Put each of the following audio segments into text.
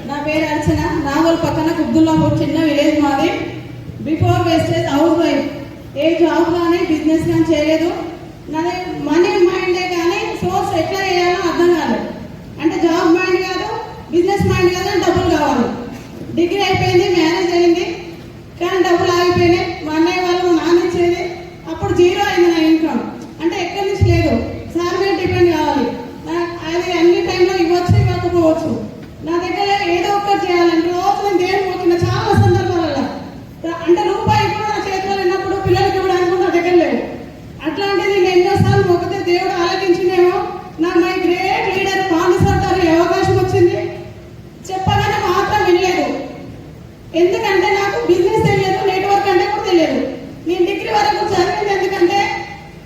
నా పేరు అర్చన. నాగోల్ పక్కన కుబ్దుల్లాపూర్ చిన్న విలేజ్ మాది. Before wastage house wife. ఏ జాబ్ కానీ బిజినెస్ కానీ చేయలేదు. నాది మనీ మైండే కానీ సోర్స్ ఎట్లా చేయాలో అర్థం కాలేదు. అంటే జాబ్ మైండ్ కాదు, బిజినెస్ మైండ్ కాదు, డబ్బులు కావాలి. డిగ్రీ అయిపోయింది, మ్యారేజ్ అయింది, కానీ డబ్బులు ఆగిపోయినాయి. మా అన్నయ్య వాళ్ళు నాన్న ఇచ్చేది అప్పుడు జీరో అయింది నా ఇన్కమ్. అంటే ఎక్కడి నుంచి లేదు, సార్ మీద డిపెండ్ కావాలి. అది అన్ని టైంలో ఇవ్వచ్చు, ఇవ్వకపోవచ్చు. నా దగ్గర ఏదో ఒకటి చేయాలంటే రోజు నేను దేవుడు పోతున్నా చాలా సందర్భాలలో. అంటే రూపాయి కూడా నా చేతిలో ఉన్నప్పుడు పిల్లలకి ఇవ్వడానికి నా దగ్గర లేవు. అట్లాంటిది నేను ఎన్నోసార్లు మొక్కితే దేవుడు ఆలకించిందేమో. నా మై గ్రేట్ లీడర్ పాండుసార్ గారు అవకాశం వచ్చింది. చెప్పగానే మాత్రం వినలేదు. ఎందుకంటే నాకు బిజినెస్ తెలియదు, నెట్వర్క్ అంటే కూడా తెలియదు. నేను డిగ్రీ వరకు చదివింది ఎందుకంటే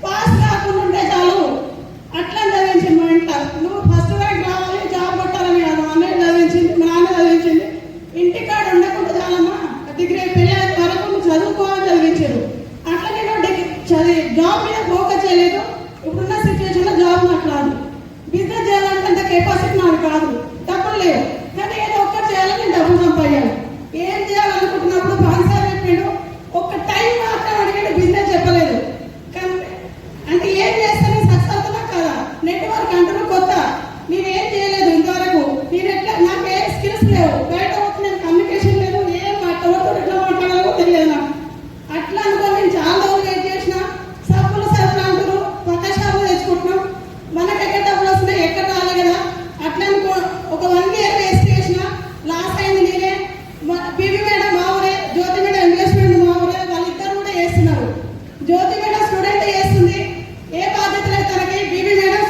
పాస్ కాకుండా ఉంటే చాలు అట్లా చదివించింది మా ఇంట్లో. నువ్వు ఫస్ట్ ర్యాంక్ రావాలి, జాబ్ కొట్టాలని కాదు. మా అన్నయ్య చదివించింది, మా నాన్న చదివించింది. ఇంటికాడ ఉండకుండా చాలమ్మా, డిగ్రీ పెళ్ళి వరకు నువ్వు చదువుకోవాలని చదివించారు. అట్లా నేను డిగ్రీ జాబ్ మీద ఫోకస్ చేయలేదు. ఇప్పుడున్న సిచ్యువేషన్లో జాబ్ నాకు రాదు. బిజినెస్ చేయాలంటే అంత కెపాసిటీ నాకు కాదు, డబ్బులు లేవు. కానీ ఏదో ఒక్కటి చేయాలని నేను డబ్బులు సంపాదించాలి. ఏం చేయాలనుకుంటున్నప్పుడు పాన్సార్ చెప్పాడు, ఒక్క టైం మాత్రం అడిగాడు, బిజినెస్ చెప్పలేదు. అంటే ఏం చేస్తాను, సక్సెస్ అవుతున్నా కదా. నెట్వర్క్ అంటారు కొత్త, నేను ఏం చేయలేదు ఇంతవరకు. నేను ఎట్లా, నాకు ఏ స్కిల్స్ లేవు. బయట వచ్చి నేను కమ్యూనికేషన్ లేదు, ఏం ఎవరితో ఎట్లా మాట్లాడాలో తెలియదు నాకు. అట్లా అనుకో నేను చాలా రోజులు వెయిట్ చేసిన. సబ్బులు సరుకులు అంటారు, పక్క షాపులు తెచ్చుకుంటున్నాం. మనకి ఎక్కడ డబ్బులు వస్తున్నాయి, ఎక్కడ రాలే కదా. అట్లా అనుకో ఒక 1 year వేస్ట్ చేసిన. లాస్ అయింది నేనే. బీబీ మేడం మా ఊరే, జ్యోతి మేడం ఇన్వెస్ట్మెంట్ మా ఊరే. వాళ్ళిద్దరు కూడా చేస్తున్నారు. జ్యోతి మేడం స్టూడెంట్ చేస్తుంది, ఏ బాధ్యత లేదు తనకి. బీబీ మేడం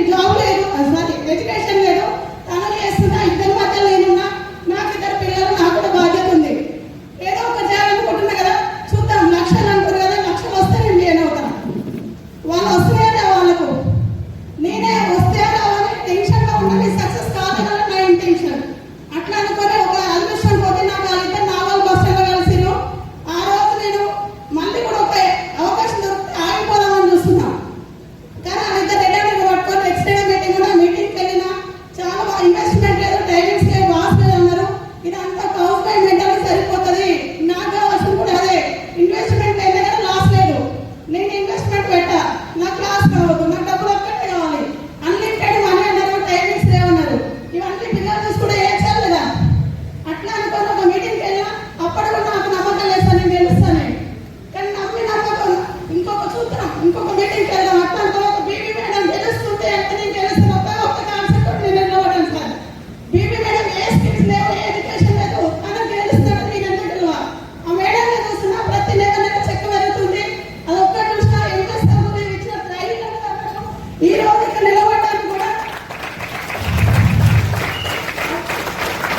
జాబ్ లేదు, సారీ ఎడ్యుకేషన్ లేదు, తను చేస్తున్నా. ఇద్దరి మధ్య నేనున్నా. నాకు 2 పిల్లలు, నాకు కూడా బాధ్యత ఉంది. ఏదో ఒక చేయాలనుకుంటున్నా కదా, చూద్దాం. లక్షలు అంటారు కదా, లక్షలు వస్తే నేను చేయనవుతాను. వాళ్ళు వస్తున్నాయనే వాళ్ళకు, నేనే వస్తే రావాలి టెన్షన్గా ఉండాలి. సక్సెస్ కావాలని నా ఇంటెన్షన్. అట్లా అనుకుని ఒక అదృష్టం పోతే నాకు వాళ్ళిద్దరు నా వాళ్ళు బస్సులో కలిసిరు. ఆ రోజు నేను మళ్ళీ కూడా ఒక అవకాశం దొరికితే ఆగిపోదామని చూస్తున్నా. కానీ వాళ్ళిద్దరు రెడీ పట్టుకొని నెక్స్ట్ డే మీటింగ్కి వెళ్ళినా. చాలా ఇన్వెస్ట్మెంట్ లేదు, టైమింగ్స్ లేవు, బాస్ లేదు అన్నారు. ఇదంతా హౌస్ వైఫ్ మెంటల్ సరిపోతుంది. నాకు కావాల్సింది కూడా అదే. ఇన్వెస్ట్మెంట్ అయినా కానీ లాస్ లేదు. నేను ఇన్వెస్ట్మెంట్ పెట్టా, నాకు లాస్ కావద్దు, నాకు డబ్బులు ఒక్కటే కావాలి. అన్లిమిటెడ్ మనీ అన్నారు, టైమింగ్స్ లేవన్నారు. ఇవన్నీ పిల్లలు చూసి కూడా ఏం చేయలేదా. అట్లా అనుకోని ఒక మీటింగ్కి వెళ్ళినా. అప్పుడు కూడా నాకు నమ్మకం లేదు, నేను గెలుస్తాను. కానీ నమ్మి నమ్మకం ఇంకొక చూద్దాం, ఇంకొక మీటింగ్కి వెళ్దాం. అట్లా అనుకో ఒక బీబీ మేడం గెలుస్తుంటే ఎంత నేను గెలుస్తాను. ఒక కాన్సెప్ట్ నేను నిలబడను సార్. బీబీ మేడం ఏ స్కిల్స్ లేవు, ఏ ఎడ్యుకేషన్ లేదు, తనకు గెలుస్తాడు, నేను ఎంత గెలవా. ఆ మేడం చూస్తున్నా, ప్రతి నెల చెక్ పెరుగుతుంది. అది ఒక్కటి చూసినా ఇన్వెస్టర్ ఇచ్చిన ధైర్యం ఈ రోజు ఇక్కడ నిలబడడానికి కూడా.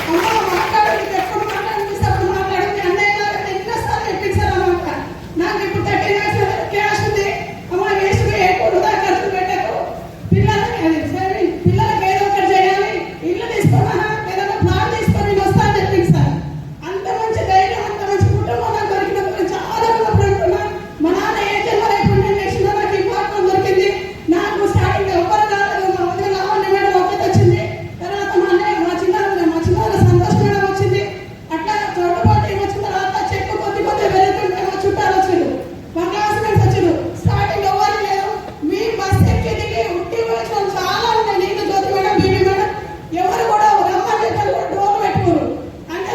అమ్మ మాట్లాడి ఎప్పుడు మాట్లాడినప్పుడు మాట్లాడి అన్నయ్య ఇన్వెస్టర్ ఇప్పించారన్నమాట. నాకు ఇప్పుడు 30 years క్యాష్ ఉంది. అమ్మ వేసుకు ఎప్పుడు ఖర్చు పెట్టకు. పిల్లలకి ఏదో ఒకటి చేయాలి. ఇల్లు తీసుకున్నానా, ఏదైనా ప్లాట్ తీసుకొని నేను వస్తాను చెప్పింది సార్. అంత మంచి ధైర్యం, అంత మంచి కుటుంబం నాకు దొరికినప్పుడు చాలా ఉన్నప్పుడు అనుకున్నా. మా నాన్న ఏ జన్మలో ఎప్పుడు నేను నెక్స్ట్ నాకు ఇంపార్టెంట్ దొరికింది. నాకు స్టార్టింగ్ ఎవ్వరు రాలేదు. మా వదిన లావణ్య మేడం ఒకటి వచ్చింది. తర్వాత మా అన్నయ్య, మా చిన్న సంతోష్ మేడం వచ్చింది. అట్లా తోటపాటు వచ్చిన తర్వాత చెట్టు కొద్ది పెరుగుతుంటే మా చుట్టాలు వచ్చారు, మా క్లాస్మేట్స్ వచ్చారు. స్టార్టింగ్ ఎవరు లేరు. మీ బస్ ఎక్కి దిగి ఉట్టి వచ్చిన చాలా ఉన్నాయి. నేను జ్యోతి మేడం, బీబీ మేడం ఎవరు కూడా రమ్మని డోర్ పెట్టుకోరు. అంటే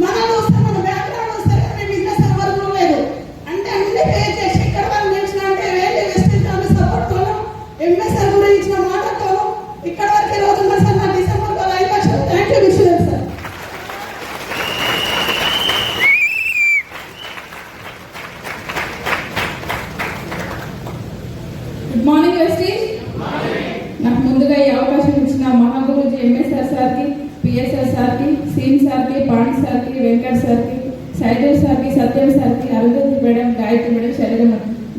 మనం చూస్తే మన బ్యాక్గ్రౌండ్ వస్తారు కానీ బిజినెస్ ఎవరు లేదు. అంటే అన్ని పే చేసి ఇక్కడ వాళ్ళు నిలిచిన అంటే వేరే వెస్టింగ్ సపోర్ట్తో ఎంఎస్ఆర్ గురించి ఇచ్చిన మాటతో ఇక్కడ వరకు రోజు ఉన్నారు సార్. నా డిసెంబర్ 5 లక్షలు. Thank you Viswanath sir. Good morning Vestige. నాకు ముందుగా ఈ అవకాశం ఇచ్చిన మహాగురుజీ ఎంఎస్ఆర్ సార్కి, పిఎస్ఆర్ సార్కి, సీన్ సార్కి, పాండ్ సార్కి, వెంకట్ సార్కి, సైదల్ సార్కి, సత్యం సార్కి, అరుంధతి మేడం, గాయత్రి మేడం, శరీరం,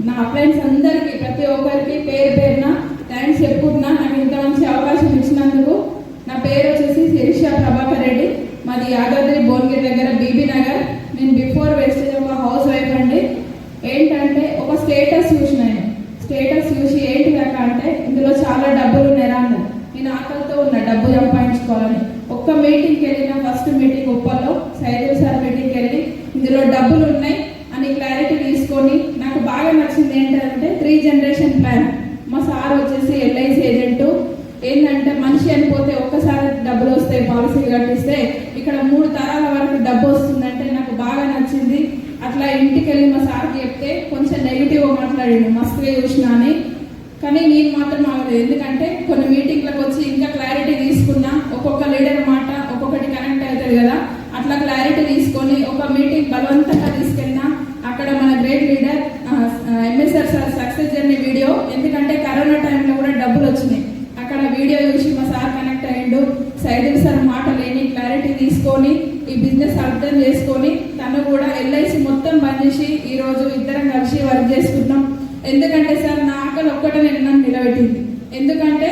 నా అప్లైన్స్ అందరికీ ప్రతి ఒక్కరికి పేరు పేరున థ్యాంక్స్ చెప్పుకుంటున్నా. నాకు ఇంత మంచి అవకాశం ఇచ్చినందుకు. నా పేరు వచ్చేసి శిరీష ప్రభాకర్ రెడ్డి. మాది యాదాద్రి భువనగిరి దగ్గర బీబీ నగర్. నేను బిఫోర్ వేస్టేజ్ ఒక హౌస్ వైఫ్ అండి. ఏంటంటే ఒక స్టేటస్ చూసినాను. స్టేటస్ చూసి ఏంటి కాక అంటే ఇందులో చాలా డబ్బులు ఉన్నాయి. నేను ఆకలితో ఉన్న డబ్బు మీటింగ్కి వెళ్ళిన ఫస్ట్ మీటింగ్ ఉప్పల్లో సైదుల్ సార్ మీటింగ్కి వెళ్ళి ఇందులో డబ్బులు ఉన్నాయి అని క్లారిటీ తీసుకొని నాకు బాగా నచ్చింది ఏంటంటే 3 జనరేషన్ ప్లాన్. మా సార్ వచ్చేసి ఎల్ఐసి ఏజెంటు. ఏంటంటే మనిషి అనిపోతే ఒక్కసారి డబ్బులు వస్తాయి, పాలసీలు కట్టిస్తే ఇక్కడ 3 తరాల వరకు డబ్బు వస్తుందంటే నాకు బాగా నచ్చింది. అట్లా ఇంటికి వెళ్ళి మా సార్కి చెప్తే కొంచెం నెగిటివ్గా మాట్లాడిండు, మస్తుగా చూసినా అని. కానీ నేను మాత్రం అవ్వలేదు, ఎందుకంటే కొన్ని మీటింగ్లకు వచ్చి ఇంకా క్లారిటీ తీసుకున్నా. ఒక్కొక్క లీడర్ మాట ఒక్కొక్కటి కనెక్ట్ అవుతుంది కదా, అట్లా క్లారిటీ తీసుకొని ఒక మీటింగ్ బలవంతంగా తీసుకెళ్ళినా. అక్కడ మన great leader MSR sir success journey video, ఎందుకంటే కరోనా టైంలో కూడా డబ్బులు వచ్చినాయి. అక్కడ వీడియో చూసి మా సార్ కనెక్ట్ అయ్యిండు. సైదుల్ సార్ మాట లేని క్లారిటీ తీసుకొని ఈ బిజినెస్ అర్థం చేసుకొని తను కూడా ఎల్ఐసి మొత్తం బంద్ చేసి ఈరోజు ఇద్దరం కలిసి వర్క్ చేసుకుంటాం. ఎందుకంటే సార్ నా ఆకలి ఒక్కటే నన్ను నిలబెట్టింది. ఎందుకంటే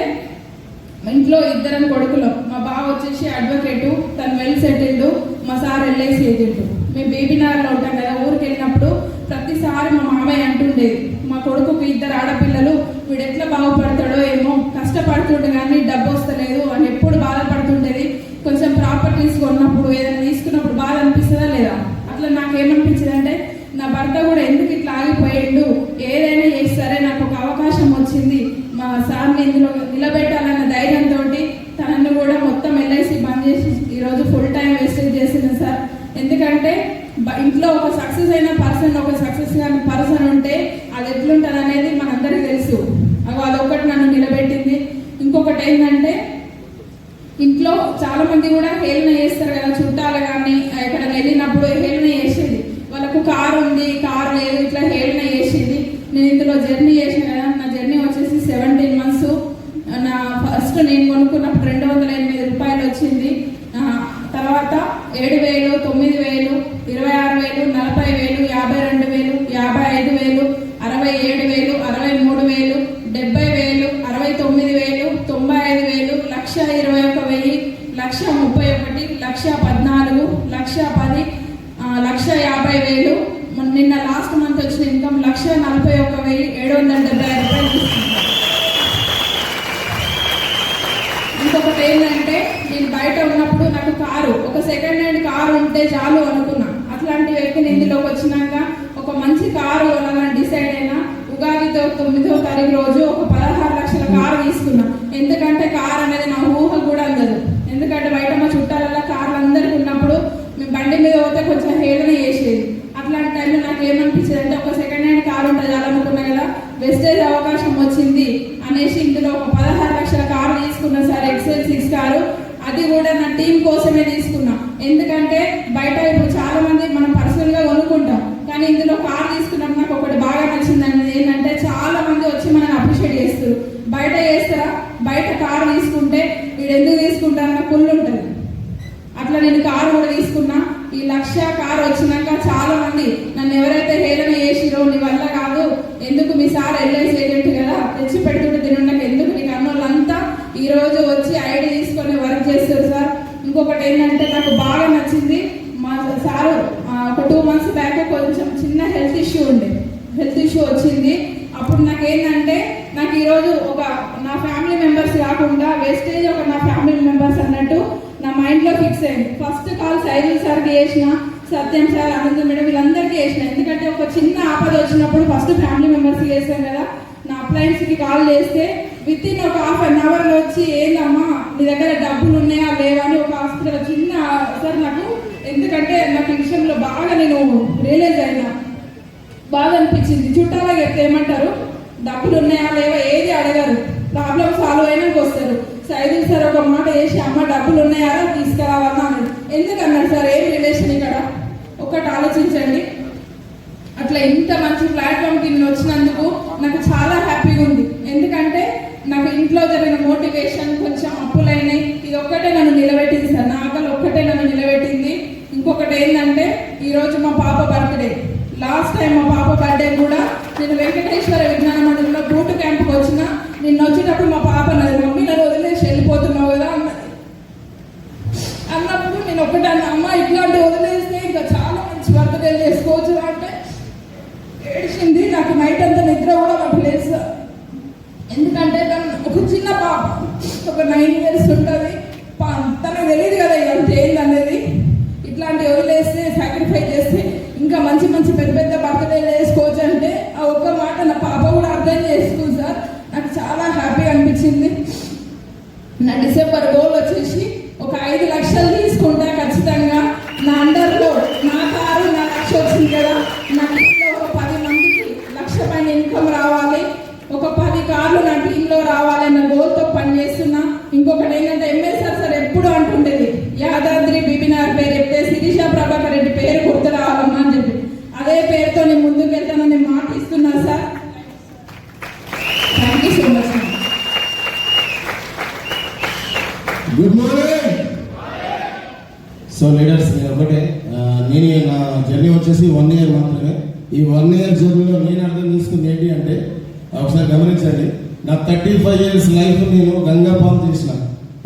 ఇంట్లో ఇద్దరం కొడుకులు, మా బావ వచ్చేసి అడ్వకేటు, తను వెల్ సెటిల్డ్, మా సార్ ఎల్ఐసి ఏజెంట్. మేము బేబీనగర్లో ఉంటాం కదా, ఊరికి వెళ్ళినప్పుడు ప్రతిసారి మా మామయ్య అంటుండేది, మా కొడుకుకి 2 ఆడపిల్లలు, వీడు ఎట్లా బాగుపడతాడో ఏమో, కష్టపడుతుండే కానీ డబ్బు వస్తలేదు అని ఎప్పుడు బాధపడుతుండేది. కొంచెం ప్రాపర్టీస్ కొన్నప్పుడు ఏదైనా తీసుకున్నప్పుడు బాధ అనిపిస్తుందా లేదా? అట్లా నాకేమనిపించింది అంటే నా భర్త కూడా ఎందుకు ఇట్లా ఆగిపోయిండు, ఏదైనా చేస్తారే నాకు ఒక అవకాశం వచ్చింది, మా సార్ని ఇందులో నిలబెట్టాలన్న ధైర్యంతో తనను కూడా మొత్తం ఎల్ఐసి బంద్ చేసి ఈరోజు ఫుల్ టైం వేస్టేజ్ చేసింది సార్. ఎందుకంటే ఇంట్లో ఒక సక్సెస్ అయిన పర్సన్, ఒక సక్సెస్ కాని పర్సన్ ఉంటే అది ఎట్లుంటుంది అనేది మనందరికీ తెలుసు. అదొకటి నన్ను నిలబెట్టింది. ఇంకొకటి ఏంటంటే ఇంట్లో చాలా మంది కూడా హేళన చేస్తారు కదా, చుట్టాలు కానీ ఎక్కడ వెళ్ళినప్పుడు హేళన చేసేది. వాళ్ళకు కారు ఉంది, కారు లేదు, ఇట్లా హేళన చేసేది. నేను ఇందులో జర్నీ చేసిన కదా, నా జర్నీ వచ్చేసి 17 months. నా ఫస్ట్ నేను కొనుక్కున్నప్పుడు 208 రూపాయలు వచ్చింది. తర్వాత 7,000, 9,000, 26,000, 40,000, 52,000, 55,000, 67,000, 63,000, 70,000, 69,000, 95,000, 1,21,000, 1,31,000, 1,14,000, 1,10,000, 1,50,000. నిన్న లాస్ట్ మంత్ వచ్చిన ఇన్కమ్ 1,41,775 రూపాయలు. ఇంకొకటి ఏంటంటే నేను బయట ఉన్నప్పుడు నాకు కారు, ఒక సెకండ్ హ్యాండ్ కారు ఉంటే చాలు అనుకున్నా. అట్లాంటి వ్యక్తిని ఇందులోకి వచ్చినాక ఒక మంచి కారు కొనాలని డిసైడ్ అయినా. ఉగాదితో 9వ తారీఖు రోజు ఒక 16 లక్షల కారు తీసుకున్నా. ఎందుకంటే కారు అనేది నా ఊహ కూడా అందదు. ఎందుకంటే బయట మా చుట్టాలల్లో కార్లు అందరికీ ఉన్నప్పుడు మేము బండి మీద పోతే కొంచెం హేళన చేసేది. అట్లాంటి టైంలో నాకు ఏమనిపించేది అంటే ఒక సెకండ్ హ్యాండ్ కారు ఉంటుంది చాలనుకున్నా కదా, వెస్టేజ్ అవకాశం వచ్చింది అనేసి ఇందులో ఒక 16 లక్షల కారు తీసుకున్నా సార్, XL6 కారు. అది కూడా నా టీం కోసమే తీసుకున్నా. ఎందుకంటే బయట ఇప్పుడు చాలా మంది మనం పర్సనల్గా కొనుక్కుంటాం, కానీ ఇందులో కారు తీసుకున్నప్పుడు నాకు ఒకటి బాగా నచ్చింది ఏంటంటే చాలా మంది వచ్చి మనల్ని అప్రిషియేట్ చేస్తారు. బయట చేస్తారా, బయట కారు తీసుకుంటే వీడు ఎందుకు తీసుకుంటారన్న కుళ్ళు ఉంటుంది. అట్లా నేను కారు కూడా తీసుకున్నా. ఈ 1,00,000 కారు వచ్చినాక చాలా మంది నన్ను ఎవరైతే హేళన చేసిరో నీ వల్ల కాదు, ఎందుకు మీ సార్ ఎల్ఐసి ఏజెంట్ కదా, తెచ్చి పెడుతుంటే తినడానికి ఎందుకు నీకు అన్నోళ్ళంతా ఈరోజు వచ్చి ఐడి తీసుకొని వర్క్ చేస్తారు సార్. ఇంకొకటి ఏంటంటే నాకు బాగా నచ్చింది, మా సారు ఒక 2 months బ్యాక్ కొంచెం చిన్న హెల్త్ ఇష్యూ వచ్చింది. అప్పుడు నాకేంటంటే నాకు ఈరోజు ఒక నా ఫ్యామిలీ మెంబర్స్ కాకుండా వేస్టేజ్ ఒక నా ఫ్యామిలీ మెంబర్స్ అన్నట్టు నా మైండ్లో ఫిక్స్ అయింది. ఫస్ట్ కాల్ సైదుల్ సార్కి చేసిన, సత్యం సార్, ఆనందం మేడం, వీళ్ళందరికీ చేసిన. ఎందుకంటే ఒక చిన్న ఆపద వచ్చినప్పుడు ఫస్ట్ ఫ్యామిలీ మెంబర్స్కి చేస్తాం కదా. నా అప్లయన్స్కి కాల్ చేస్తే విత్ ఇన్ ఒక 1/2 hourలో వచ్చి ఏందమ్మా నీ దగ్గర డబ్బులు ఉన్నాయా లేవా అని ఒక హాస్పిటల్ చిన్న సార్ నాకు. ఎందుకంటే నాకు ఈ విషయంలో బాగా నేను రియలైజ్ అయినా, బాగా అనిపించింది. చుట్టాలా చెప్తే ఏమంటారు, డబ్బులు ఉన్నాయా లేవా ఏది అడగరు, ప్రాబ్లమ్ సాల్వ్ అయినాక వస్తారు. సైదుల్ సార్ ఒక మాట వేసి అమ్మ డబ్బులు ఉన్నాయా తీసుకురావాలా అన్నాడు. ఎందుకన్నాడు సార్, ఏం రిలేషన్ ఇక్కడ ఒకటి ఆలోచించండి. అట్లా ఇంత మంచి ప్లాట్ఫామ్కి నేను వచ్చినందుకు నాకు చాలా హ్యాపీగా ఉంది. ఎందుకంటే నాకు ఇంట్లో జరిగిన మోటివేషన్, కొంచెం అప్పులైనాయి, ఇది ఒక్కటే నన్ను నిలబెట్టింది సార్. నా ఆకలి ఒక్కటే నన్ను నిలబెట్టింది. ఇంకొకటి ఏంటంటే ఈరోజు మా పాప బర్త్డే. లాస్ట్ టైం మా పాప బర్త్డే కూడా నేను వెంకటేశ్వర విజ్ఞాన మందిరంలో బూట్ క్యాంప్కి వచ్చిన. నిన్న వచ్చేటప్పుడు మా పాప అన్నది, మమ్మీ నన్ను వదిలేసి వెళ్ళిపోతున్నావు కదా అన్నప్పుడు నేను ఒకటి అన్న, అమ్మ ఇట్లాంటి వదిలేస్తే ఇంకా చాలా మంచి బర్త్డే చేసుకోవచ్చు అంటే ఏడిచింది. నాకు నైట్ అంతా నిద్ర కూడా పట్టలేదు. ఎందుకంటే తను ఒక చిన్న పాప, ఒక 9 years ఉంటుంది. తనకు తెలియదు కదా ఇక నా డిసెంబర్ గోల్ వచ్చేసి ఒక 5 లక్షలు తీసుకుంటా ఖచ్చితంగా. నా అండర్లో నా కారు నా లక్ష వచ్చింది కదా, నా టీంలో ఒక 10 మందికి 1,00,000 పైన ఇన్కమ్ రావాలి, ఒక 10 కార్లు నా టీంలో రావాలన్న గోల్తో పనిచేస్తున్నా. ఇంకొకటి ఏంటంటే ఎంఎస్ఆర్ సార్ ఎప్పుడు అంటుండేది, యాదాద్రి బిబినార్ పేరు చెప్తే శిరీష ప్రభాకర్ రెడ్డి పేరు గుర్తు రావాలమ్మా అని చెప్పి, అదే పేరుతో నేను ముందుకు వెళ్తానని మాట ఇస్తున్నా sir. Thank you so much. Good morning. So leaders, ఒకటే నేను నా జర్నీ వచ్చేసి 1 ఇయర్ మాత్రమే. ఈ 1 ఇయర్ జర్నీలో నేను అర్థం చేసుకుంది ఏంటి అంటే, ఒకసారి గమనించండి, నా 35 ఇయర్స్ లైఫ్ నేను గంగాపాలు చేసిన.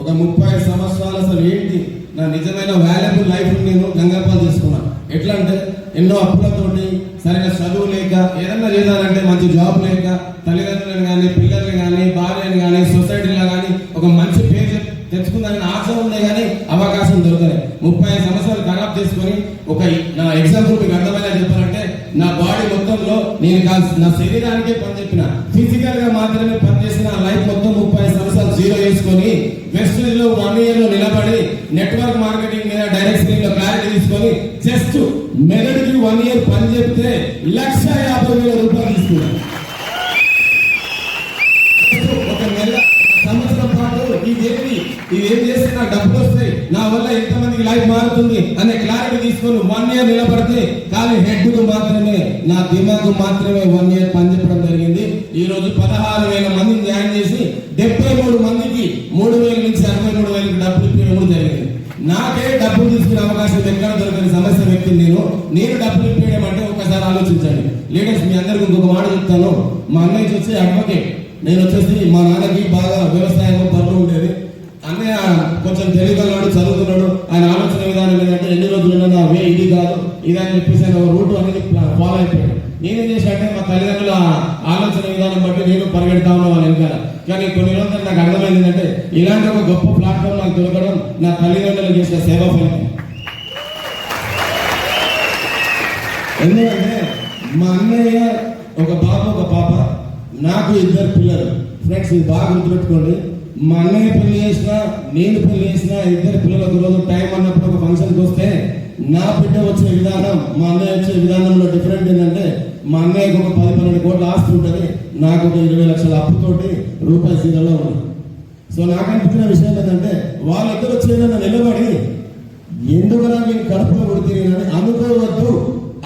ఒక 30 సంవత్సరాలు అసలు ఏంటి నా నిజమైన వాల్యుబుల్ లైఫ్ నేను గంగాపాలు చేసుకున్నా. ఎట్లా అంటే ఎన్నో అప్పులతోటి, సరైన చదువు లేక, ఏదన్నా చేయాలంటే మంచి జాబ్ లేక, తల్లిదండ్రులను కానీ పిల్లల్ని కానీ భార్యని కానీ సొసైటీలో కానీ ఒక మంచి పేరు తెచ్చుకుందామని ఆశ ఉండే కానీ అవకాశం దొరకలేదు. 30 సంవత్సరాలు ఖరాబ్ చేసుకొని ఒక నా ఎగ్జాంపుల్ మీకు అర్థమైనా చెప్పాలంటే, నా బాడీ మొత్తంలో నేను నా శరీరానికే పని చెప్పిన, ఫిజికల్ గా మాత్రమే పనిచేసిన లైఫ్ మొత్తం 30 సంవత్సరాలు జీరో చేసుకొని వెస్టేజ్ లో 1 ఇయర్ లో నిలబడి నెట్వర్క్ మార్కెటింగ్ మీద డైరెక్ట్ స్క్రీన్ లో క్లారిటీ తీసుకొని జస్ట్ మెదడుకి 1 ఇయర్ పని చెప్తే 1,50,000 రూపాయలు తీసుకున్నాను. ఒక నెల సంవత్సరం పాటు ఇదేం చేస్తే నాకు డబ్బులు వస్తాయి, నా వల్ల ఎంతమందికి లైఫ్ మారుతుంది అనే క్లారిటీ తీసుకొని 1 ఇయర్ నిలబడితే కానీ హెడ్ కు మాత్రమే, నా దిమాగ్ మాత్రమే 1 ఇయర్ పని చెప్పడం జరిగింది. ఈ రోజు 16,000 మందిని జాయిన్ చేసి 73 మందికి 3,000 నుంచి 63,000 డబ్బులు ఇవ్వడం జరిగింది. నాకే డబ్బులు తీసుకునే అవకాశం ఎక్కడ దొరకని సమస్య వ్యక్తి నేను డబ్బులు ఇప్పేయడం అంటే ఒకసారి ఆలోచించండి. లీడర్స్, మీ అందరికి ఇంకొక మాట చెప్తాను. మా అన్నయ్య వచ్చి అడ్వకేట్, నేను వచ్చేసి మా నాన్నకి బాగా వ్యవసాయం పనులు ఉండేది. అన్నయ్య కొంచెం తెలియగలవాడు, చదువుతున్నాడు. ఆయన ఆలోచన విధానం ఏంటంటే ఎన్ని రోజులు నా వే ఇది కాదు ఇది అని చెప్పేసి ఆయన రూట్ అనేది ఫాలో అయిపోయాడు. నేనేం చేశానంటే మా తల్లిదండ్రుల ఆలోచన విధానం బట్టి నేను పరిగెడతా ఉన్నా వాళ్ళ వెనకాల. కానీ కొన్ని రోజులు నాకు అర్థమైంది ఏంటంటే, ఇలాంటి ఒక గొప్ప ప్లాట్ఫామ్ నాకు దొరకడం నా తల్లిదండ్రులు చేసిన సేవా ఫలితం. ఎందుకంటే మా అన్నయ్య ఒక బాబు ఒక పాప, నాకు 2 పిల్లలు. ఫ్రెండ్స్, ఇది బాగా గుర్తుపెట్టుకోండి. మా అన్నయ్య పెళ్లి చేసినా, నేను పెళ్లి చేసినా, 2 పిల్లలకు రోజు టైం అన్నప్పుడు ఒక ఫంక్షన్కి వస్తే నా బిడ్డ వచ్చే విధానం మా అన్నయ్య వచ్చే విధానంలో డిఫరెంట్ ఏంటంటే, మా అన్నయ్యకు ఒక 10-12 కోట్ల ఆస్తి ఉంటుంది, నాకు ఒక 20 లక్షల అప్పుతోటి రూపాయి సీలలో ఉంది. సో నాకు అనిపించిన విషయం ఏంటంటే, వాళ్ళిద్దరు వచ్చేదన్నా నిలబడి ఎందుకన్నా నేను కడుపులో కొడుతున్నానని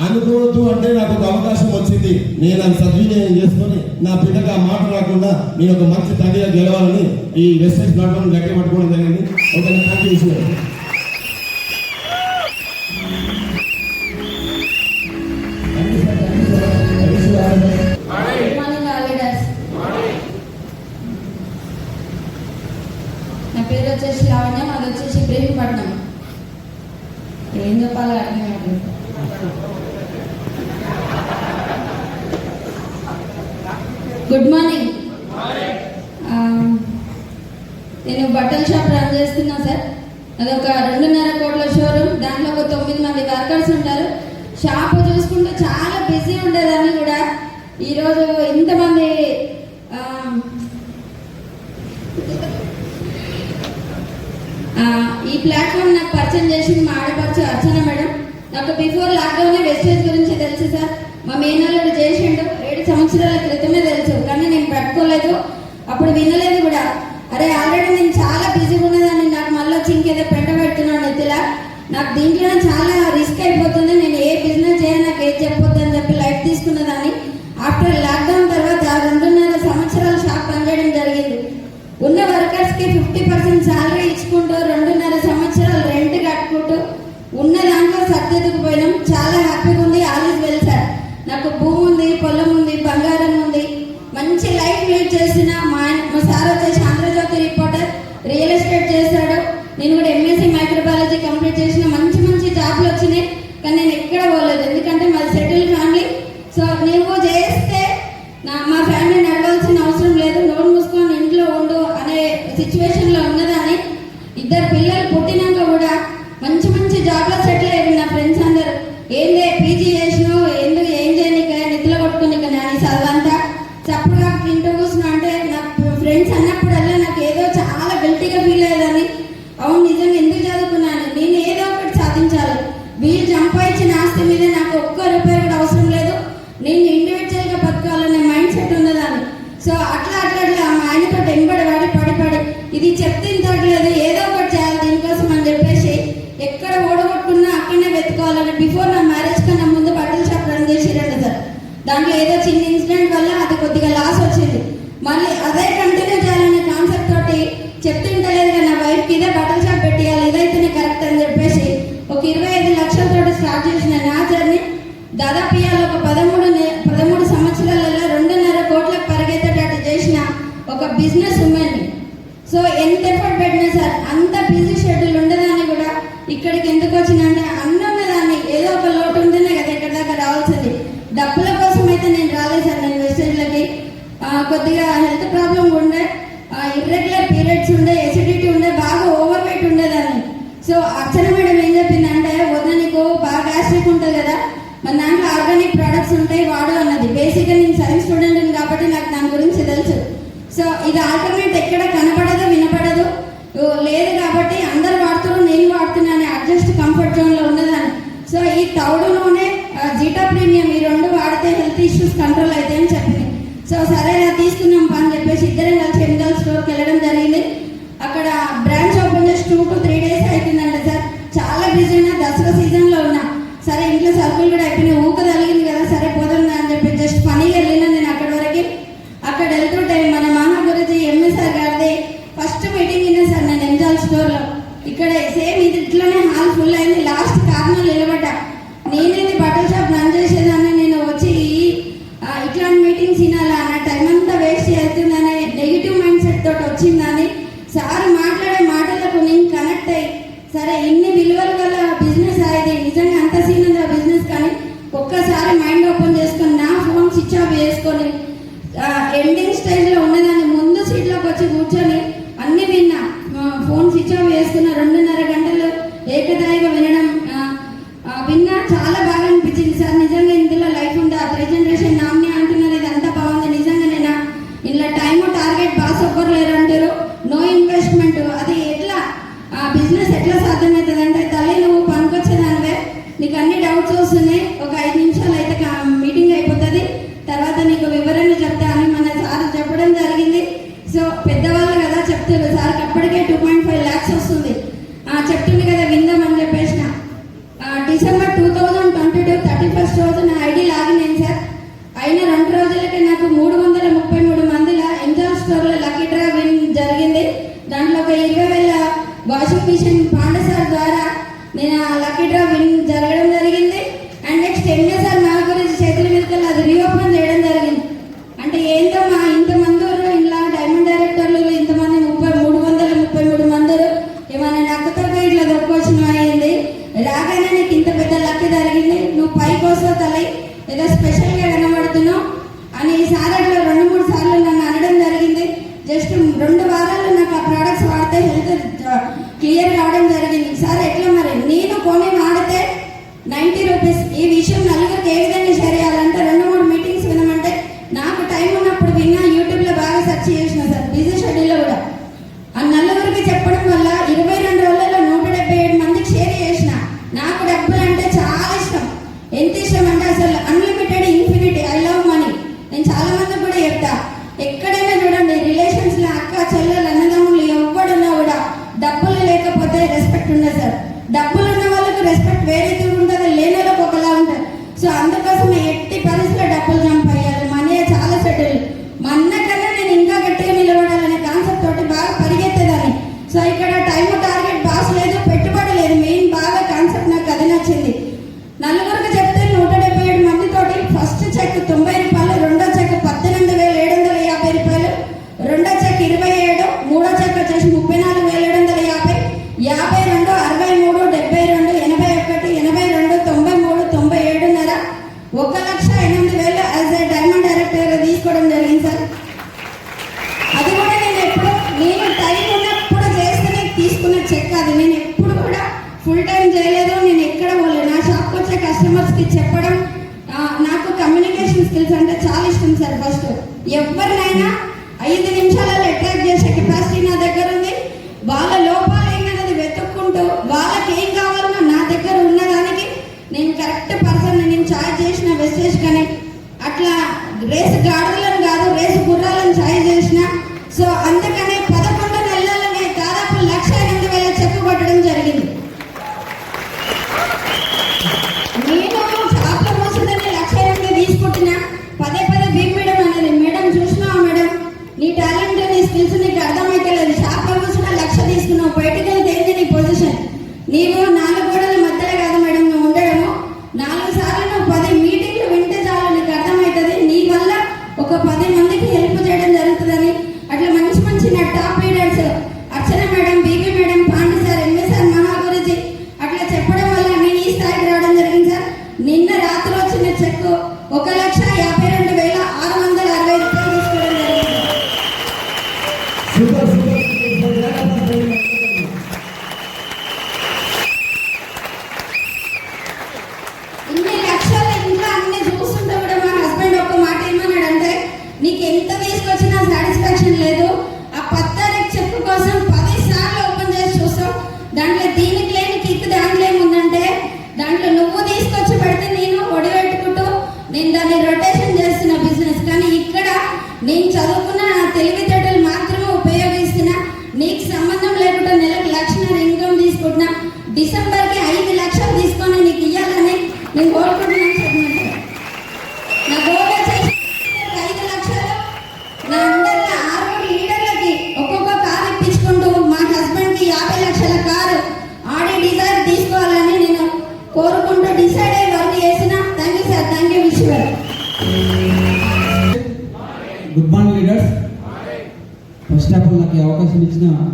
అనుకోవద్దు అంటే నాకు ఒక అవకాశం వచ్చింది. నేను అది సద్వినియోగం చేసుకొని నా బిడ్డకు ఆ మాట రాకుండా నేను ఒక మంచి తండ్రిగా గెలవాలని ఈ వెస్టేజ్ ప్లాట్ఫామ్ గట్టి పట్టుకోవడం జరిగింది. ఒక మంచి విషయం. నా పేరు వచ్చేసి లావణ్యం, అది వచ్చేసి ప్రేమిపట్నం. ఏం చెప్పాలి అర్థం. Good morning. నేను బట్టల షాప్ రన్ చేస్తున్నా సార్. అదొక 2.5 కోట్ల షోరూమ్. దాంట్లో ఒక 9 మంది వర్కర్స్ ఉంటారు. షాప్ చూసుకుంటూ చాలా బిజీ ఉండేదాన్ని కూడా. ఈరోజు ఇంతమంది ఈ ప్లాట్ఫామ్ నాకు పరిచయం చేసింది మా ఆడపడుచు అర్చన మేడం. నాకు బిఫోర్ లాక్డౌన్ వెస్టేజ్ గురించి తెలుసు సార్. మా మేనల్లుడు చేసిండు, 7 సంవత్సరాల క్రితమే తెలుసు, కానీ నేను పట్టుకోలేదు, అప్పుడు వినలేదు కూడా. అరే ఆల్రెడీ నేను చాలా బిజీగా ఉన్నదాన్ని, నాకు మళ్ళీ వచ్చి ఇంకేదో పెంట పెడుతున్నాను నెత్తిలా, నాకు దీంట్లో చాలా రిస్క్ అయిపోతుంది, నేను ఏ బిజినెస్ చేయాలి, నాకు ఏది చెప్పొద్దు అని చెప్పి లైట్ తీసుకున్నదాన్ని. ఆఫ్టర్ లాక్డౌన్ తర్వాత 2.5 సంవత్సరాలు షాప్ పనిచేయడం జరిగింది. ఉన్న వర్కర్స్కి 50% శాలరీ ఇచ్చుకుంటూ 2.5 సంవత్సరాలు రెంట్ కట్టుకుంటూ ఉన్న దాంట్లో సర్దిద్దుకు పోయినాం. చాలా హ్యాపీగా ఉంది. All is well sir. నాకు భూమి ఉంది, పొలం ఉంది, బంగారం ఉంది, మంచి లైఫ్ లీడ్ చేసిన మా సార్ వచ్చేసి ఆంధ్రజ్యోతి రిపోర్టర్, రియల్ ఎస్టేట్ చేశాడు. నేను కూడా ఎంఎస్సీ మైక్రోబయాలజీ కంప్లీట్ చేసిన, మంచి మంచి జాబ్లు వచ్చినాయి. కానీ నేను ఎక్కడ పోలేదు, ఎందుకంటే మాది సెటిల్ ఫ్యామిలీ. సో నువ్వు చేస్తే మా ఫ్యామిలీ నడవాల్సిన అవసరం లేదు, లోన్ మూసుకొని ఇంట్లో ఉండు అనే సిచ్యువేషన్లో ఉన్నదని. 2 పిల్లలు పుట్టినాక కూడా మంచి మంచి జాబ్లో సెటిల్ అయ్యారు నా ఫ్రెండ్స్ అందరు. ఏందే పీజీ చేసినావు, ఎందుకు ఏం చేయనిక నిద్రలో కొట్టుకుని నేను చదవంతా చప్పుడుగా తింటూ కూర్చున్నా అంటే నా ఫ్రెండ్స్ అన్నప్పుడల్లా నాకు ఏదో చాలా గిల్టీగా స్టార్ట్ చేసిన నా జర్నీ దాదాపు ఇవాళ ఒక 13 సంవత్సరాలలో 2.5 కోట్లకు పరిగెత్తేటట్టు చేసిన ఒక బిజినెస్ ఉమెన్ని. సో ఎంత ఎఫర్ట్ పెట్టినా సార్ అంత బిజీ షెడ్యూల్ ఉండదాన్ని కూడా ఇక్కడికి ఎందుకు వచ్చినంటే ఉన్నదాన్ని ఏదో ఒక లోటు ఉంటేనే కదా ఇక్కడ దాకా రావాల్సింది. డబ్బుల కోసం అయితే నేను రాలేదు సార్. నేను వెస్టేజ్లకి కొద్దిగా హెల్త్ ప్రాబ్లం ఉండే, ఇర్రెగ్యులర్ పీరియడ్స్ ఉండే, ఎసిడిటీ ఉండే, బాగా ఓవర్ వెయిట్ ఉండేదాన్ని. సో అర్చన మేడం ఏం చెప్పిందంటే వద్ద నీకు బాగా గ్యాస్ట్రిక్ ఉంటుంది కదా, మన దాంట్లో ఆర్గానిక్ ప్రొడక్ట్స్ ఉంటాయి వాడు అన్నది. బేసిక్గా నేను సైన్స్ స్టూడెంట్ కాబట్టి నాకు దాని గురించి తెలుసు. సో ఇది ఆల్టర్నేట్ ఎక్కడ కనపడదు వినపడదు లేదు కాబట్టి అందరు వాడుతున్నారు, నేను వాడుతున్నాను, అడ్జస్ట్ కంఫర్ట్ జోన్లో ఉన్నదాన్ని. సో ఈ తౌడు నూనె జీటా ప్రీమియం ఈ 2 వాడితే హెల్త్ ఇష్యూస్ కంట్రోల్ అవుతాయి అని చెప్పింది. సో సరే తీసుకున్నాం అని చెప్పేసి ఇద్దరం కలిసి కెమికల్ స్టోర్కి వెళ్ళడం జరిగింది. అక్కడ బ్రాంచ్ ఓపెన్ చేసి 2 to 3 days అవుతుందంట సార్. చాలా బిజీ ఉన్నా, దసరా సీజన్లో ఉన్నా. సరే ఇంట్లో సరుకులు కూడా అయిపోయినాయి, ఊక తగిలింది కదా, సరే పోతుందా అని చెప్పి జస్ట్ పనిగా వెళ్ళినా నేను అక్కడి వరకు. అక్కడ వెళ్తుంటే మన మహా గురుజీ ఎంఎస్ఆర్ గారిది ఫస్ట్ మీటింగ్ అయినా సార్ నేను ఎంజాల్ స్టోర్లో. ఇక్కడ సేమ్ ఇది ఇట్లనే హాల్ ఫుల్ అయింది. లాస్ట్ కార్నర్ నిలబడ్డా. నేనేది బట్టల షాప్ రన్ చేసేదాన్ని, నేను వచ్చి ఇట్లాంటి మీటింగ్స్ వినాలా, నా టైం అంతా వేస్ట్ అవుతుందని నెగిటివ్ మైండ్ సెట్ తోటి వచ్చిందని సార్ మాట్లాడే మాటలకు నేను కనెక్ట్ అయ్యి సరే ఇన్ని విలువలు గల బిజినెస్ అయ్యేది నిజంగా అంత సీన్ ఉంది ఆ బిజినెస్. కానీ ఒక్కసారి మైండ్ ఓపెన్ చేసుకొని నా ఫోన్ స్విచ్ ఆఫ్ చేసుకొని ఎండింగ్ స్టేజ్లో ఉన్నదాన్ని ముందు సీట్లోకి వచ్చి కూర్చొని అన్ని విన్నా. ఫోన్ స్విచ్ ఆఫ్ చేసుకున్న 2.5 గంటలు ఏకదాయిగా వినడం విన్నా. చాలా బాగా అనిపించింది సార్. నిజంగా ఇందులో లైఫ్ ఉందా, ప్రెజెంటేషన్ నామ్ని అంటున్నారు, ఇది అంతా బాగుంది. నిజంగా నేను ఇందులో టైము టార్గెట్ బాస్ ఒక్కరు లేరు అంటారు, నో ఇన్వెస్ట్మెంట్. అది ఎట్లా బిజినెస్ ఎట్లా సాధ్యమవుతుంది అంటే తల్లి నువ్వు పనికొచ్చేదానివే, నీకు అన్ని డౌట్స్ వస్తున్నాయి, ఒక 5 నిమిషాలు అయితే మీటింగ్ అయిపోతుంది, తర్వాత నీకు వివరణ చెప్తా అని మన సార్ చెప్పడం జరిగింది. సో పెద్దవాళ్ళు కదా చెప్తారు, సార్కి అప్పటికే 2.5 lakhs వస్తుంది. చెప్తుంది కదా విందామని చెప్పేసిన. డిసెంబర్ 2022 31st రోజు నా ఐడి లాగిన్ అయింది సార్. అయిన 2 రోజులకే నాకు 333 మందిలో ఎంజాల్ స్టోర్లో లక్కీ డ్రా విన్ జరిగింది. దాంట్లో ఒక 20,000 వాషింగ్ మిషన్ పాండసార్ ద్వారా నేను ఆ లక్కీ డ్రా విన్ జరగడం జరిగింది. అండ్ నెక్స్ట్ ఎంఎస్ఆర్ నా గురించి చేతుల మీదకి అది రీఓపెన్ చేయడం జరిగింది. అంటే ఏంటో మా ఇంతమంది ఇలా డైమండ్ డైరెక్టర్లు ఇంతమంది 333 మంది ఏమైనా నక్కతో ఇట్లా దొరకొచ్చిన అయింది. రాగానే నీకు ఇంత పెద్ద లక్కీ జరిగింది, నువ్వు పైకి వస్తావు తల్లి, ఏదో స్పెషల్గా కనబడుతున్నావు అని సార్ అట్లా 2-3 సార్లు నన్ను అనడం జరిగింది. జస్ట్ 2 వారాలు నాకు ఆ ప్రోడక్ట్స్ వాడితే హెల్త్ క్లియర్ కావడం జరిగింది. సార్ ఎట్లా మరి నేను కొని వాడితే 90 రూపీస్. ఈ విషయం నలుగురికి ఏ విధంగా షేర్ చేయాలంటే 2-3 మీటింగ్స్ వినమంటే నాకు టైం ఉన్నప్పుడు విన్నా, యూట్యూబ్లో బాగా సెర్చ్ చేసిన సార్ బిజీ షెడ్యూల్లో కూడా. ఆ నలుగురికి చెప్పడం వల్ల 22 రోజులలో 177 మందికి షేర్ చేసిన. నాకు డబ్బులు అంటే చాలా ఇష్టం. ఎంత ఇష్టం అంటే అసలు unlimited, infinity. I love money. నేను చాలా మందికి కూడా చెప్తా, ఎక్కడైనా చూడండి రిలేషన్స్లో అక్క చెల్లెలు అన్నదమ్ములు ఎవడున్నా కూడా డబ్బులు లేకపోతే రెస్పెక్ట్ ఉండదు సార్. డబ్బులు ఉన్న వాళ్ళకి రెస్పెక్ట్ వేరే ఉంటుంది, లేని వాళ్ళకి ఒకలా ఉంటుంది. సో అందుకోసం ఎట్టి పరిస్థితుల్లో డబ్బులు చంపేయాలి, మనీ చాలా సెటిల్. మా అన్న కన్నా నేను ఇంకా గట్టిగా నిలబడాలనే కాన్సెప్ట్ తోటి బాగా పరిగెత్తేదాన్ని. సో ఇక్కడ టైం టార్గెట్ బాస్ లేదు, పెట్టుబడి లేదు, మెయిన్ బాగా కాన్సెప్ట్ నాకు అది నచ్చింది. నలుగురికి చెప్తే 177 మందితోటి ఫస్ట్ చెక్ 90 రూపాయలు, రెండో చెక్ 18,750 రూపాయలు, రెండో చెక్ 27, మూడో చెక్ వచ్చేసి 34,750, 52, 63, 72, 81, 82, 93, 97.5, 1,08,000 యాజ్ ఏ డైమండ్ డైరెక్టర్గా తీసుకోవడం జరిగింది సార్. అది కూడా నేను టైం ఉన్నప్పుడు చేస్తేనే తీసుకున్న చెక్. అది నేను ఎప్పుడు కూడా ఫుల్ టైం చేయలేదు, నేను ఎక్కడ పోలేదు. నా షాప్కి వచ్చే కస్టమర్స్కి చెప్పడం, నాకు కమ్యూనికేషన్ స్కిల్స్ అంటే చాలా ఇష్టం సార్. ఫస్ట్ ఎవరినైనా 5 నిమిషాలలో అట్రాక్ట్ చేసే కెపాసిటీ నా దగ్గర ఉంది. వాళ్ళ లోపాలు ఏంటన్నది వెతుక్కుంటూ వాళ్ళకి ఏం కావాలన్నా నా దగ్గర ఉన్నదానికి నేను కరెక్ట్ పర్సన్. నేను చార్జ్ చేసిన వెస్టేజ్ కానీ అట్లా రేసు గాడులను కాదు, రేసు గుర్రాలను చార్జ్ చేసిన. సో అందుకనే 11 నెలలనే దాదాపు 1,08,000 చెక్ కొట్టడం జరిగింది. నేను షాప్లో మోసిందని 1,08,000 తీసుకుంటున్నా. పదే భీమ్ మేడం అనేది, మేడం చూసినావా మేడం, నీ టాలెంట్ నీ స్కిల్స్ నీకు అర్థమైతే లేదు. షాప్లో మోసిన 1,00,000 తీసుకున్నావు, బయటకు వెళ్తే ఏంది నీ పొజిషన్? నీవు 4 గోడల మధ్యలో కాదు మేడం నువ్వు ఉండడము,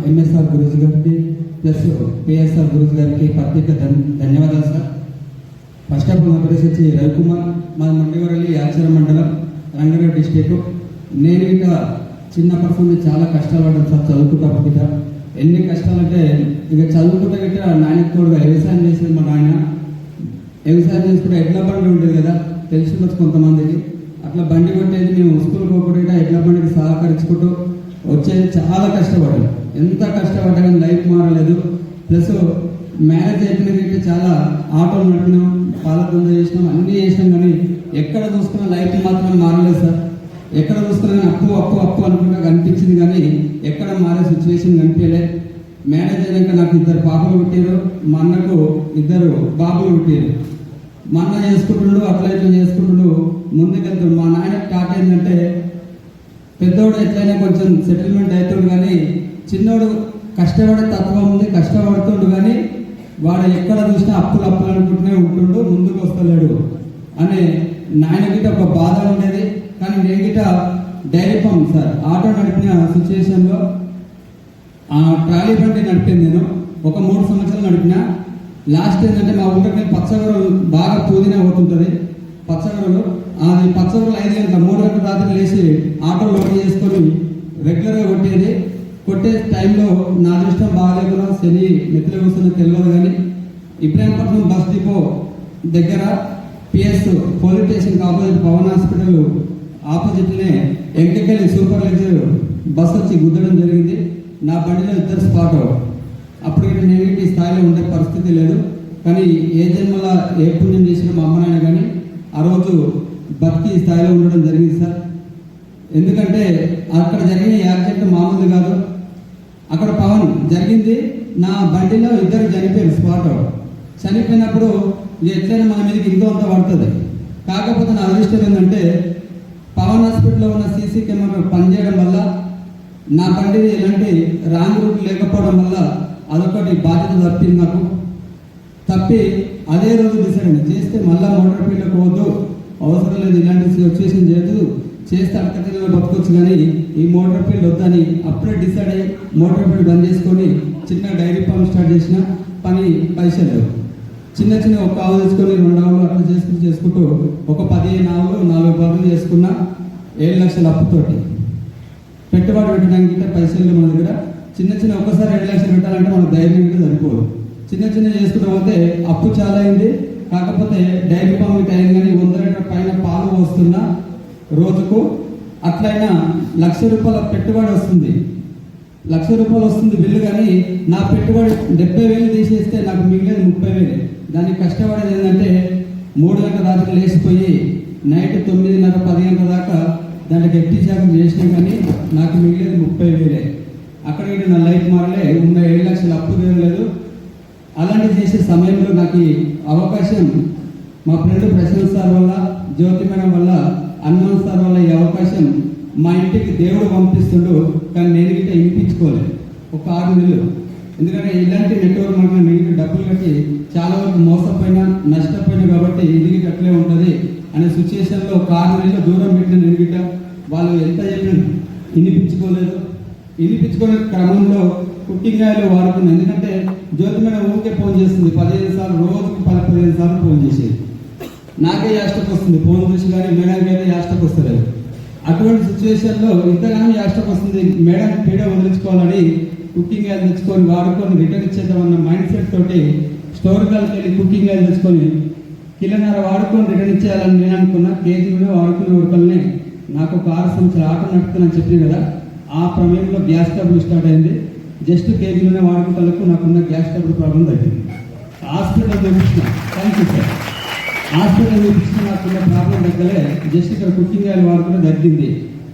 ఎంఎస్ఆర్ గురూజీ గారికి ప్లస్ పిఎస్ఆర్ గురూజీ గారికి ప్రత్యేక ధన్యవాదాలు సార్. ఫస్ట్ ఆఫ్ ఆల్ నా పేరు వచ్చి రవికుమార్, మా మండివరల్లి యాచర మండలం, రంగారెడ్డి డిస్టిక్. నేను ఇక చిన్నప్పటి నుండి చాలా కష్టాలు పడ్డాను సార్ చదువుకుంటా ఇక. ఎన్ని కష్టాలంటే ఇక చదువుకుంటా గిట్ట నాయనకు తోడుగా వ్యవసాయం చేసేది మా నాయన. వ్యవసాయం చేసుకుంటే ఎడ్ల బండి ఉండేది కదా, తెలిసి ఉండొచ్చు కొంతమందికి. అట్లా బండి కొట్టేది, మేము స్కూల్ పోకుండా ఎడ్ల బండికి సహకరించుకుంటూ వచ్చేది. చాలా కష్టపడ్డాను. ఎంత కష్టపడ్డా కానీ లైఫ్ మారలేదు. ప్లస్ మ్యారేజ్ అయిపోయినట్టు చాలా ఆటోలు నడిపినాం, పాల దంద చేసినాం, అన్నీ చేసినాం. కానీ ఎక్కడ చూసుకున్న లైఫ్ మాత్రం మారలేదు సార్. ఎక్కడ చూసుకున్నా కానీ అప్పు అప్పు అప్పు అనుకుంటా కనిపించింది, కానీ ఎక్కడ మారే సిచ్యువేషన్ కనిపించలే. మ్యారేజ్ అయినాక నాకు 2 పాపలు పుట్టారు, మా అన్నకు 2 బాబులు పుట్టారు. మా అన్న చేసుకుంటుండు, అట్లా ఇట్లా చేసుకుంటుండు, ముందుకెళ్తాడు. మా నాయన స్టార్ట్ ఏంటంటే పెద్దోడు ఎట్లయినా కొంచెం సెటిల్మెంట్ అవుతాడు, కానీ చిన్నోడు కష్టపడే తత్వం ఉంది, కష్టపడుతుండు. కానీ వాడు ఎక్కడ చూసినా అప్పులు అప్పులు అనుకుంటూనే ఉంటుండు, ముందుకు వస్తలేడు అని నాయన గిట్ట ఒక బాధ ఉండేది. కానీ నేను గిట్ట డైరీ పంప్ సార్ ఆటో నడిపిన సిచ్యువేషన్లో ట్రాలీ బండి నడిపింది. నేను ఒక 3 సంవత్సరాలు నడిపిన. లాస్ట్ ఏంటంటే మా ఊరికి పచ్చగూరలు బాగా పూదిన పోతుంటుంది. పచ్చగూరలు అది పచ్చగూరలు 5 గంటల 3 గంటల రాత్రి లేచి ఆటో లోడ్ చేసుకొని రెగ్యులర్గా కొట్టేది. కొట్టే టైంలో నా అదృష్టం బాగాలేకుండా శని నెత్తిలో కూర్చొని తెలియదు. కానీ ఇబ్రాహీంపట్నం బస్ డిపో దగ్గర పిఎస్ పోలీస్ స్టేషన్కి ఆపోజిట్ పవన్ హాస్పిటల్ ఆపోజిట్నే ఎంకెళ్ళి సూపర్ లగ్జరీ బస్ వచ్చి గుద్దడం జరిగింది. నా బండిలో 2 స్పాట్. అప్పుడు నేను ఈ స్థాయిలో ఉండే పరిస్థితి లేదు. కానీ ఏ జన్మల ఏ పుణ్యం చేసిన మా అమ్మ నాయన కానీ ఆ రోజు బతికి ఈ స్థాయిలో ఉండడం జరిగింది సార్. ఎందుకంటే అక్కడ జరిగిన యాక్సిడెంట్ మామూలు కాదు. అక్కడ పవన్ జరిగింది, నా బండిలో 2 చనిపోయారు స్పాట్. చనిపోయినప్పుడు ఎట్లయినా మన మీదకి ఇంతో అంత పడుతుంది. కాకపోతే నా అదృష్టం ఏంటంటే పవన్ హాస్పిటల్లో ఉన్న సీసీ కెమెరా పనిచేయడం వల్ల, నా బండి ఎలాంటి రాంగ్ రూట్ లేకపోవడం వల్ల అదొకటి బాధ్యత తప్పింది నాకు. తప్పి అదే రోజు డిసైడ్ చేస్తే మళ్ళీ మోటార్ ఫీల్డ్కి పోవద్దు, అవసరం లేదు, ఇలాంటి సిచ్యువేషన్ చేయదు, చేస్తే అక్కడికి బతకొచ్చు, కానీ ఈ మోటార్ ఫీల్డ్ వద్దని అప్పుడే డిసైడ్ అయ్యి మోటార్ ఫీల్డ్ బంద్ చేసుకొని చిన్న డైరీ ఫామ్ స్టార్ట్ చేసిన. పని పైసలు చిన్న చిన్న 1 ఆవు తెచ్చుకొని 2 ఆవులు అట్లా చేసుకుంటూ ఒక 15 ఆవులు 4 బర్రెలు చేసుకున్న. 7 లక్షల అప్పుతోటి పెట్టుబడి పెట్టడానికి పైసలు మన దగ్గర. చిన్న చిన్న ఒక్కసారి 7 లక్షలు పెట్టాలంటే మనకు ధైర్యం సరిపోదు. చిన్న చిన్న చేసుకుంటూ పోతే అప్పు చాలా అయింది. కాకపోతే డైరీ ఫామ్ టైం కానీ 100 లీటర్ పైన పాలు వస్తున్నా రోజుకు. అట్లయినా ₹1,00,000 పెట్టుబడి వస్తుంది, ₹1,00,000 వస్తుంది బిల్లు. కానీ నా పెట్టుబడి 70,000 తీసేస్తే నాకు మిగిలేదు 30,000. దానికి కష్టపడేది ఏంటంటే 3 గంటల రాత్రి లేచిపోయి నైట్ 9:30 10 గంటల దాకా దానికి ఎట్టి శాతం చేసినా, కానీ నాకు మిగిలేదు 30,000. అక్కడ నా లైఫ్ మారలే, ఉన్న 7 లక్షలు అప్పు తీరలేదు. అలాంటివి చేసే సమయంలో నాకు అవకాశం మా ఫ్రెండ్ ప్రశాంత్ సార్ వల్ల, జ్యోతి మేడం వల్ల, హనుమాన్ సార్ వల్ల ఈ అవకాశం మా ఇంటికి దేవుడు పంపిస్తుండు. కానీ నేను గిట్ట వినిపించుకోలేదు ఒక 6 నెలలు. ఎందుకంటే ఇలాంటి నెట్వర్క్ మనకు నేను డబ్బులు కట్టి చాలా వరకు మోసపోయినా నష్టపోయినా, కాబట్టి ఇది అట్లే ఉంటుంది అనే సిచ్యువేషన్లో ఒక 6 నెలలు దూరం పెట్టిన నేను గిట్ట. వాళ్ళు ఎంత చెప్పినా వినిపించుకోలేదు. వినిపించుకునే క్రమంలో కుకింగ్ ఆయిల్ వాడుకున్నాను. ఎందుకంటే జ్యోతి మేడం ఊరికే ఫోన్ చేస్తుంది 15 సార్లు, రోజుకు 10-15 సార్లు ఫోన్ చేసేది. నాకే యాస్టకు వస్తుంది ఫోన్ చూసి, కానీ మేడంకి అయితే యాస్టకు వస్తలేదు. అటువంటి సిచ్యువేషన్లో ఇంతగానో యాస్టకు వస్తుంది, మేడం పీడ వదిలించుకోవాలని కుకింగ్ ఆయిల్ తెచ్చుకొని వాడుకొని రిటర్న్ ఇచ్చేద్దామన్న మైండ్ సెట్ తోటి స్టోర్ కాల్కి వెళ్ళి కుకింగ్ ఆయిల్ తెచ్చుకొని 1.5 కిలో వాడుకొని రిటర్న్ ఇచ్చేయాలని నేను అనుకున్నా. కేజీలో వాడుకునే ఉడకల్ని నాకు ఒక 6 సంవత్సరాలు ఆటో నడుపుతానని చెప్పిన కదా, ఆ సమయంలో గ్యాస్ ట్రబుల్ స్టార్ట్ అయింది. జస్ట్ కేజీలోనే వాడుకోవడానికి నాకున్న గ్యాస్ ట్రబుల్ ప్రాబ్లం తగ్గింది. హాస్పిటల్ చూపించిన, థ్యాంక్ యూ సార్, హాస్పిటల్ చూపించిన నాకున్న ప్రాబ్లం తగ్గలే. జస్ట్ ఇక్కడ కుకింగ్ ఆయిల్ వాడుకుంటే తగ్గింది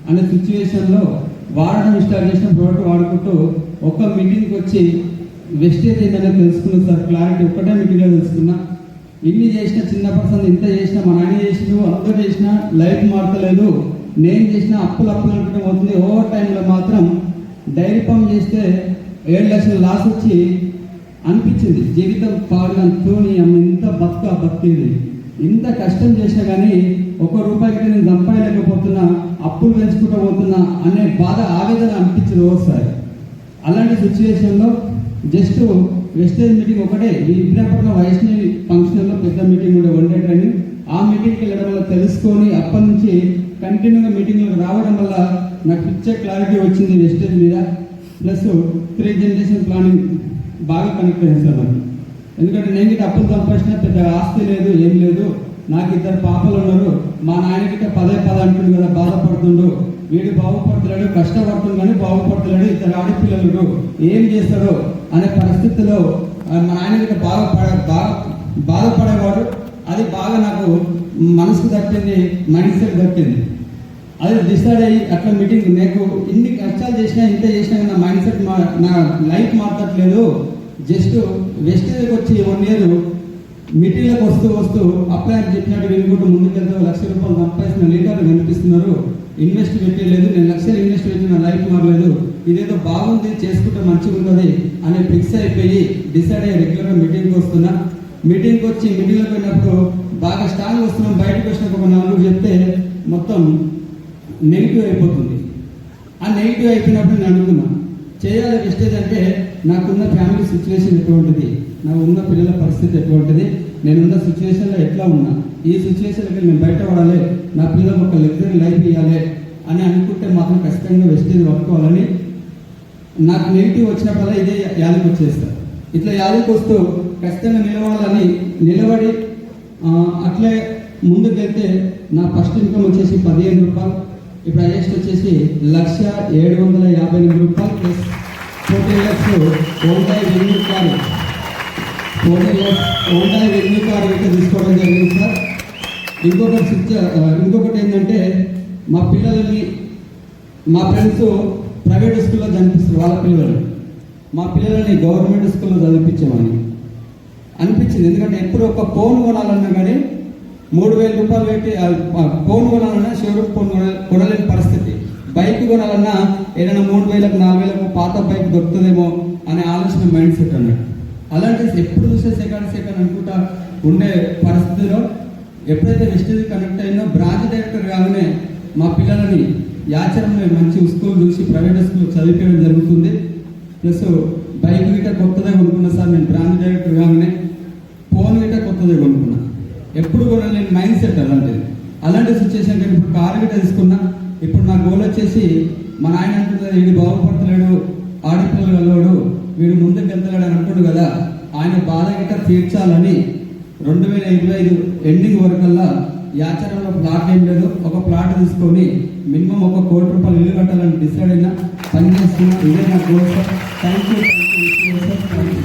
అనే సిచ్యువేషన్లో వాడడం స్టార్ట్ చేసిన ప్రోడక్ట్ వాడుకుంటూ ఒక మీటింగ్కి వచ్చి వెస్టేజ్ ఏంటనేది తెలుసుకున్నాను సార్. క్లారిటీ ఒక్కటే మీటింగ్లో తెలుసుకున్నా. ఇన్ని చేసిన చిన్న పర్సన్ ఇంత చేసినా, మా నాన్న చేసిన అందరూ చేసినా లైఫ్ మారతలేదు. నేను చేసిన అప్పులు అనుకుంటే అవుతుంది. ఓవర్ టైంలో మాత్రం డైరీ ఫామ్ చేస్తే 7 లక్షల లాస్ వచ్చి అనిపించింది. జీవితం పాడుగాని ఇంత బతికేది, ఇంత కష్టం చేసినా కానీ ₹1 నేను సంపాదలేకపోతున్నా, అప్పులు పెంచుకుంటూ పోతున్నా అనే బాధ, ఆవేదన అనిపించింది ఒకసారి. అలాంటి సిచ్యువేషన్లో జస్ట్ వెస్టేజ్ మీటింగ్ ఒకటే విద్యాపట్నం వైష్ణవి ఫంక్షన్లో పెద్ద మీటింగ్ ఉండే వన్ డే ట్రైనింగ్. ఆ మీటింగ్కి వెళ్ళడం వల్ల తెలుసుకొని అప్పటి నుంచి కంటిన్యూగా మీటింగ్లకు రావడం వల్ల నాకు పిక్చర్ క్లారిటీ వచ్చింది వెస్టేజ్ మీద. ప్లస్ 3 జనరేషన్ ప్లానింగ్ బాగా కనెక్ట్ అయ్యింది సార్ నాకు. ఎందుకంటే నేను గిట్ట అప్పులు సంపాదించిన పెద్ద ఆస్తి లేదు, ఏం లేదు. నాకు 2 పాపలు ఉన్నారు. మా నాయన గిట్ట పదే అంటుంది కదా, బాధపడుతుండు. వీడు బాగుపడతలేడు, కష్టపడుతుంది కానీ బాగుపడతలేడు. 2 ఆడపిల్లలు ఏం చేస్తాడో అనే పరిస్థితిలో మా నాయన గిట్ట బాధపడేవాడు. అది బాగా నాకు మనసుకు దక్కింది, మైండ్ సెట్ దక్కింది. అది డిసైడ్ అయ్యి అట్లా మీటింగ్ నాకు ఇన్ని కష్టాలు చేసినా ఇంత చేసినా నా మైండ్ సెట్ నా లైఫ్ మారట్లేదు. జస్ట్ వెస్టేజ్కి వచ్చి 1 ఇయర్ మీటింగ్లకు వస్తూ అప్లై అని చెప్పినట్టు వినుకుంటూ ముందుకెళ్తే ₹1,00,000 సంపాదించిన లీడర్లు కనిపిస్తున్నారు. ఇన్వెస్ట్ పెట్టలేదు, నేను లక్షలు ఇన్వెస్ట్ పెట్టి నా లైఫ్ మారలేదు. ఇదేదో బాగుంది, చేసుకుంటే మంచిగా ఉంటుంది అని ఫిక్స్ అయిపోయి డిసైడ్ అయ్యి రెగ్యులర్గా మీటింగ్కి వస్తున్నా. మీటింగ్కి వచ్చి మీటింగ్లో పోయినప్పుడు బాగా స్ట్రాంగ్ వస్తున్నాం. బయటకు వచ్చినాక ఒక 4 చెప్తే మొత్తం నెగిటివ్ అయిపోతుంది. ఆ నెగిటివ్ అయిపోయినప్పుడు నేను అనుకున్నా చేయాలి వెస్టేజ్ అంటే నాకున్న ఫ్యామిలీ సిచ్యువేషన్ ఎటువంటిది, నాకు ఉన్న పిల్లల పరిస్థితి ఎటువంటిది, నేనున్న సిచ్యువేషన్లో ఎట్లా ఉన్నా, ఈ సిచ్యువేషన్కి నేను బయటపడాలి, నా పిల్లలకు ఒక లగ్జరీ లైఫ్ ఇవ్వాలి అని అనుకుంటే మాత్రం ఖచ్చితంగా వెస్టేజ్ పట్టుకోవాలని నాకు నెగిటివ్ వచ్చినప్పుడల్లా ఇదే యాదకి వచ్చేస్తారు. ఇట్లా యాదకి వస్తూ ఖచ్చితంగా నిలబడాలని నిలబడి అట్లే ముందుకెళ్తే నా ఫస్ట్ ఇన్కమ్ వచ్చేసి ₹15. ఇప్పుడు హైయెస్ట్ వచ్చేసి ₹1,758 plus 14 lakhs only revenue car 14 lakhs only revenue car అయితే తీసుకోవడం జరిగింది సార్. ఇంకొకటి ఏంటంటే మా పిల్లలని మా ఫ్రెండ్స్ ప్రైవేట్ స్కూల్లో చదివిస్తారు వాళ్ళ పిల్లలని, మా పిల్లలని గవర్నమెంట్ స్కూల్లో చదివించామని అనిపించింది. ఎందుకంటే ఎప్పుడు ఒక ఫోన్ కొనాలన్నా కానీ ₹3,000 పెట్టి ఫోన్ కొనాలన్నా షోరూమ్ ఫోన్ కొనలేని పరిస్థితి. బైక్ కొనాలన్నా ఏదైనా 3,000 4,000 పాత బైక్ దొరుకుతుందేమో అనే ఆలోచన మైండ్ సెట్ అన్నట్టు. అలాంటి ఎప్పుడు చూసే సెకండ్ అనుకుంటా ఉండే పరిస్థితిలో ఎప్పుడైతే వెస్టేజ్ కనెక్ట్ అయిందో బ్రాంచ్ డైరెక్టర్ కాగానే మా పిల్లలని యాచరంలో మంచి స్కూల్ చూసి ప్రైవేట్ స్కూల్ చదివించడం జరుగుతుంది. ప్లస్ బైక్ గిట్ట కొత్తదే కొనుక్కున్నా సార్. నేను బ్రాంచ్ డైరెక్టర్ కాగానే ఫోన్ గిట్ట కొత్తదే కొనుక్కున్నా. ఎప్పుడు కూడా నేను మైండ్ సెట్ అలాంటి సిచ్యువేషన్ కానీ ఇప్పుడు కారు గిట్ట తీసుకున్నా. ఇప్పుడు నా గోల్ వచ్చేసి మా నాయన అంటున్నారు వీడు బాగుపడతలేడు, ఆడపిల్లలు వెళ్ళాడు, వీడు ముందుకు వెళ్తలేడు అని అంటుడు కదా, ఆయన బాధ గిట్ట తీర్చాలని 2025 ఎండింగ్ వరకల్లా యాచారంలో ప్లాట్ ఏం లేదు, ఒక ప్లాట్ తీసుకొని మినిమం ₹1,00,00,000 ఇల్లు కట్టాలని డిసైడ్ అయినా పని చేస్తున్నా. ఇదే నా goal sir. Thank you sir.